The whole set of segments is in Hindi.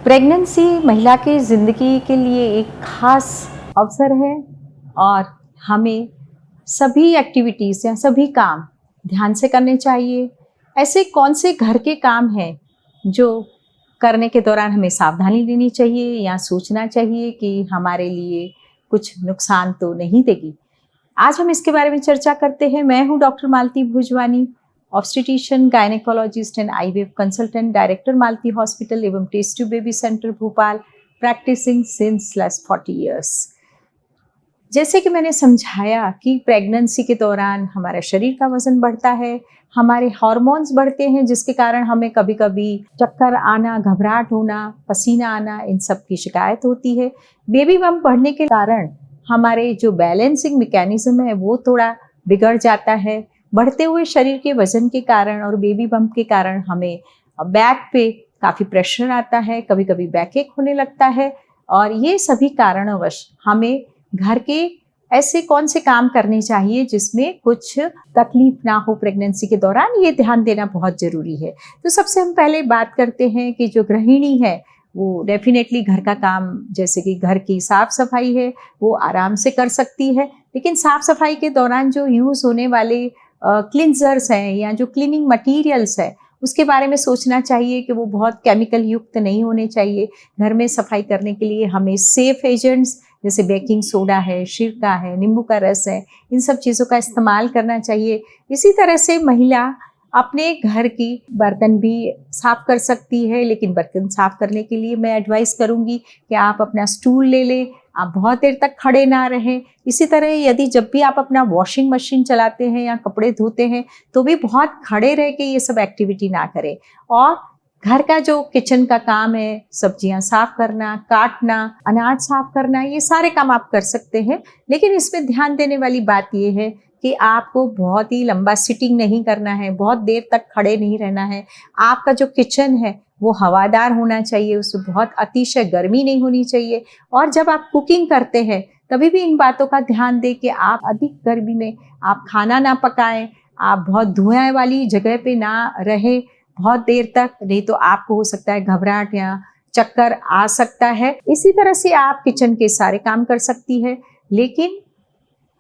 प्रेगनेंसी महिला की ज़िंदगी के लिए एक खास अवसर है और हमें सभी एक्टिविटीज़ या सभी काम ध्यान से करने चाहिए। ऐसे कौन से घर के काम हैं जो करने के दौरान हमें सावधानी लेनी चाहिए या सोचना चाहिए कि हमारे लिए कुछ नुकसान तो नहीं देगी। आज हम इसके बारे में चर्चा करते हैं। मैं हूँ doctor Malti Bhojwani, obstetrician, gynaecologist and IVF consultant, director Malti hospital एवं test tube baby centre Bhopal, practising since last 40 years. जैसे कि मैंने समझाया कि प्रेगनेंसी के दौरान हमारा शरीर का वजन बढ़ता है, हमारे हार्मोन्स बढ़ते हैं, जिसके कारण हमें कभी कभी चक्कर आना, घबराहट होना, पसीना आना, इन सब की शिकायत होती है। बेबी बम्प बढ़ने के कारण हमारे जो बैलेंसिंग मैकेनिज्म है वो थोड़ा बिगड़ जाता है। बढ़ते हुए शरीर के वजन के कारण और बेबी बम्प के कारण हमें बैक पे काफ़ी प्रेशर आता है, कभी कभी बैक एक होने लगता है। और ये सभी कारणवश हमें घर के ऐसे कौन से काम करने चाहिए जिसमें कुछ तकलीफ ना हो प्रेगनेंसी के दौरान, ये ध्यान देना बहुत ज़रूरी है। तो सबसे हम पहले बात करते हैं कि जो गृहिणी है वो डेफिनेटली घर का काम, जैसे कि घर की साफ़ सफाई है, वो आराम से कर सकती है। लेकिन साफ़ सफाई के दौरान जो यूज़ होने वाले क्लिनजर्स हैं या जो क्लीनिंग मटीरियल्स है, उसके बारे में सोचना चाहिए कि वो बहुत केमिकल युक्त नहीं होने चाहिए। घर में सफाई करने के लिए हमें सेफ एजेंट्स जैसे बेकिंग सोडा है, सिरका है, नींबू का रस है, इन सब चीज़ों का इस्तेमाल करना चाहिए। इसी तरह से महिला अपने घर की बर्तन भी साफ़ कर सकती है, लेकिन बर्तन साफ़ करने के लिए मैं एडवाइस करूँगी कि आप अपना स्टूल ले लें, आप बहुत देर तक खड़े ना रहें। इसी तरह यदि जब भी आप अपना वॉशिंग मशीन चलाते हैं या कपड़े धोते हैं तो भी बहुत खड़े रह के ये सब एक्टिविटी ना करें। और घर का जो किचन का काम है, सब्जियां साफ करना, काटना, अनाज साफ करना, ये सारे काम आप कर सकते हैं। लेकिन इसमें ध्यान देने वाली बात ये है कि आपको बहुत ही लंबा सिटिंग नहीं करना है, बहुत देर तक खड़े नहीं रहना है। आपका जो किचन है वो हवादार होना चाहिए, उसमें बहुत अतिशय गर्मी नहीं होनी चाहिए। और जब आप कुकिंग करते हैं तभी भी इन बातों का ध्यान दें कि आप अधिक गर्मी में आप खाना ना पकाएं, आप बहुत धुआं वाली जगह पे ना रहें बहुत देर तक, नहीं तो आपको हो सकता है घबराहट या चक्कर आ सकता है। इसी तरह से आप किचन के सारे काम कर सकती है। लेकिन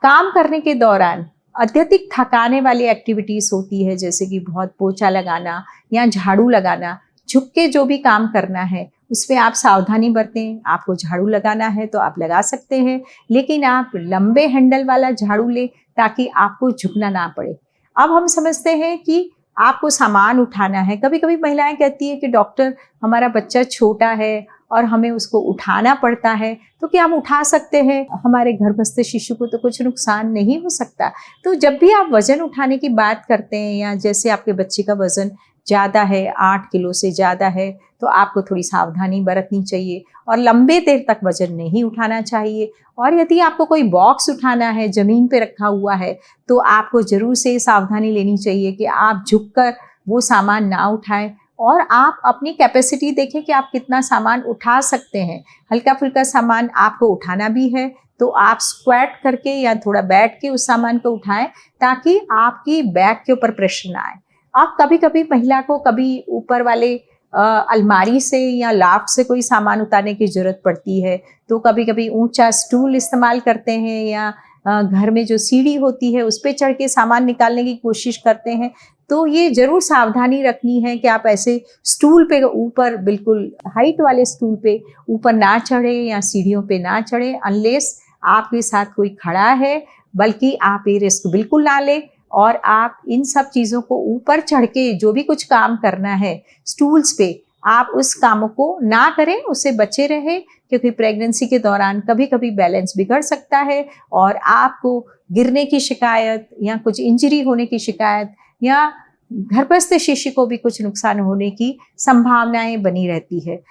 काम करने के दौरान अत्यधिक थकाने वाली एक्टिविटीज़ होती है, जैसे कि बहुत पोछा लगाना या झाड़ू लगाना, झुक के जो भी काम करना है उसमें आप सावधानी बरतें। आपको झाड़ू लगाना है तो आप लगा सकते हैं, लेकिन आप लंबे हैंडल वाला झाड़ू लें ताकि आपको झुकना ना पड़े। अब हम समझते हैं कि आपको सामान उठाना है। कभी कभी महिलाएं कहती है कि डॉक्टर हमारा बच्चा छोटा है और हमें उसको उठाना पड़ता है, तो क्या हम उठा सकते हैं? हमारे गर्भस्थ शिशु को तो कुछ नुकसान नहीं हो सकता। तो जब भी आप वज़न उठाने की बात करते हैं या जैसे आपके बच्चे का वज़न ज़्यादा है, 8 किलो से ज़्यादा है, तो आपको थोड़ी सावधानी बरतनी चाहिए और लंबे देर तक वज़न नहीं उठाना चाहिए। और यदि आपको कोई बॉक्स उठाना है, ज़मीन पे रखा हुआ है, तो आपको ज़रूर से सावधानी लेनी चाहिए कि आप झुककर वो सामान ना उठाएँ और आप अपनी कैपेसिटी देखें कि आप कितना सामान उठा सकते हैं। हल्का-फुल्का सामान आपको उठाना भी है तो आप स्क्वाट करके या थोड़ा बैठ के उस सामान को उठाएँ ताकि आपकी बैक के ऊपर प्रेशर ना आए। अब कभी-कभी महिला को कभी ऊपर वाले अलमारी से या लाफ्ट से कोई सामान उतारने की ज़रूरत पड़ती है, तो कभी-कभी ऊंचा स्टूल इस्तेमाल करते हैं या घर में जो सीढ़ी होती है उस पे चढ़ के सामान निकालने की कोशिश करते हैं। तो ये ज़रूर सावधानी रखनी है कि आप ऐसे स्टूल पे ऊपर, बिल्कुल हाइट वाले स्टूल पे ऊपर ना चढ़ें या सीढ़ियों पे ना चढ़ें अनलेस आपके साथ कोई खड़ा है, बल्कि आप ये रिस्क बिल्कुल ना लें। और आप इन सब चीज़ों को ऊपर चढ़ के जो भी कुछ काम करना है स्टूल्स पे, आप उस कामों को ना करें, उससे बचे रहें, क्योंकि प्रेगनेंसी के दौरान कभी कभी बैलेंस बिगड़ सकता है और आपको गिरने की शिकायत या कुछ इंजरी होने की शिकायत या गर्भस्थ शिशु को भी कुछ नुकसान होने की संभावनाएं बनी रहती है।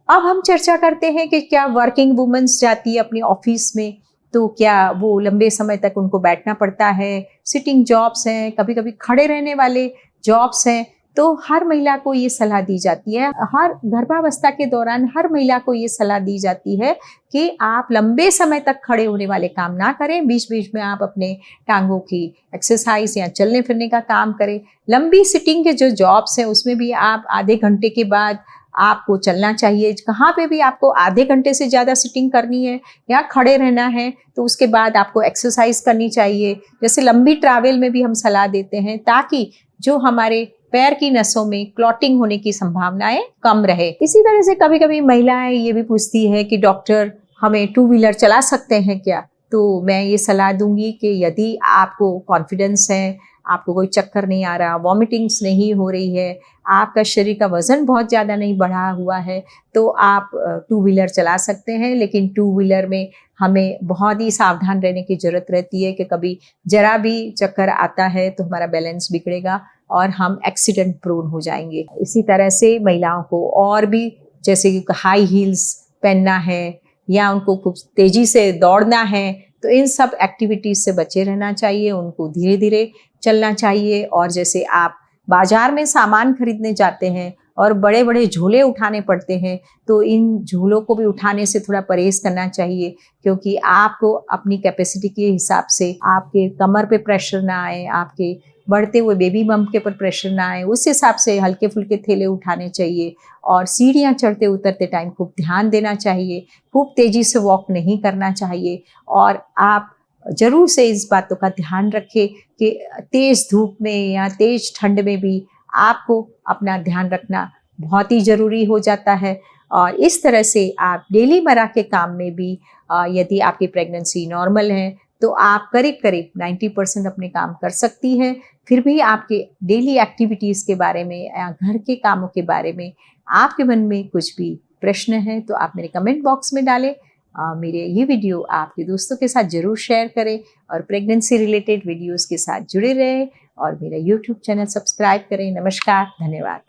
अब हम चर्चा करते हैं कि क्या वर्किंग वुमेन्स जाती है अपनी ऑफिस में तो क्या वो लंबे समय तक उनको बैठना पड़ता है? सिटिंग जॉब्स हैं, कभी कभी खड़े रहने वाले जॉब्स हैं। तो हर महिला को ये सलाह दी जाती है, हर गर्भावस्था के दौरान हर महिला को ये सलाह दी जाती है कि आप लंबे समय तक खड़े होने वाले काम ना करें, बीच बीच में आप अपने टांगों की एक्सरसाइज या चलने फिरने का काम करें। लंबी सिटिंग के जो जॉब्स हैं उसमें भी आप आधे घंटे के बाद आपको चलना चाहिए। कहाँ पे भी आपको आधे घंटे से ज़्यादा सिटिंग करनी है या खड़े रहना है तो उसके बाद आपको एक्सरसाइज करनी चाहिए। जैसे लंबी ट्रैवल में भी हम सलाह देते हैं ताकि जो हमारे पैर की नसों में क्लॉटिंग होने की संभावनाएं कम रहे। इसी तरह से कभी कभी महिलाएं ये भी पूछती है कि डॉक्टर हमें 2 व्हीलर चला सकते हैं क्या? तो मैं ये सलाह दूंगी कि यदि आपको कॉन्फिडेंस है, आपको कोई चक्कर नहीं आ रहा, वॉमिटिंग्स नहीं हो रही है, आपका शरीर का वजन बहुत ज़्यादा नहीं बढ़ा हुआ है, तो आप 2 व्हीलर चला सकते हैं। लेकिन 2 व्हीलर में हमें बहुत ही सावधान रहने की ज़रूरत रहती है कि कभी ज़रा भी चक्कर आता है तो हमारा बैलेंस बिगड़ेगा और हम एक्सीडेंट प्रोन हो जाएंगे। इसी तरह से महिलाओं को और भी जैसे हाई हील्स पहनना है या उनको खूब तेज़ी से दौड़ना है, तो इन सब एक्टिविटीज़ से बचे रहना चाहिए। उनको धीरे धीरे चलना चाहिए। और जैसे आप बाजार में सामान खरीदने जाते हैं और बड़े बड़े झोले उठाने पड़ते हैं, तो इन झोलों को भी उठाने से थोड़ा परहेज़ करना चाहिए, क्योंकि आपको अपनी कैपेसिटी के हिसाब से आपके कमर पे प्रेशर ना आए, आपके बढ़ते हुए बेबी बम्प के ऊपर प्रेशर ना आए, उस हिसाब से हल्के फुल्के थैले उठाने चाहिए। और सीढ़ियाँ चढ़ते उतरते टाइम खूब ध्यान देना चाहिए, खूब तेज़ी से वॉक नहीं करना चाहिए। और आप ज़रूर से इस बातों का ध्यान रखें कि तेज़ धूप में या तेज़ ठंड में भी आपको अपना ध्यान रखना बहुत ही ज़रूरी हो जाता है। और इस तरह से आप डेली मर्रा के काम में भी यदि आपकी प्रेगनेंसी नॉर्मल है तो आप करीब करीब 90% अपने काम कर सकती हैं। फिर भी आपके डेली एक्टिविटीज़ के बारे में या घर के कामों के बारे में आपके मन में कुछ भी प्रश्न है तो आप मेरे कमेंट बॉक्स में डालें। मेरे ये वीडियो आपके दोस्तों के साथ ज़रूर शेयर करें और प्रेगनेंसी रिलेटेड वीडियोस के साथ जुड़े रहें और मेरा यूट्यूब चैनल सब्सक्राइब करें। नमस्कार, धन्यवाद।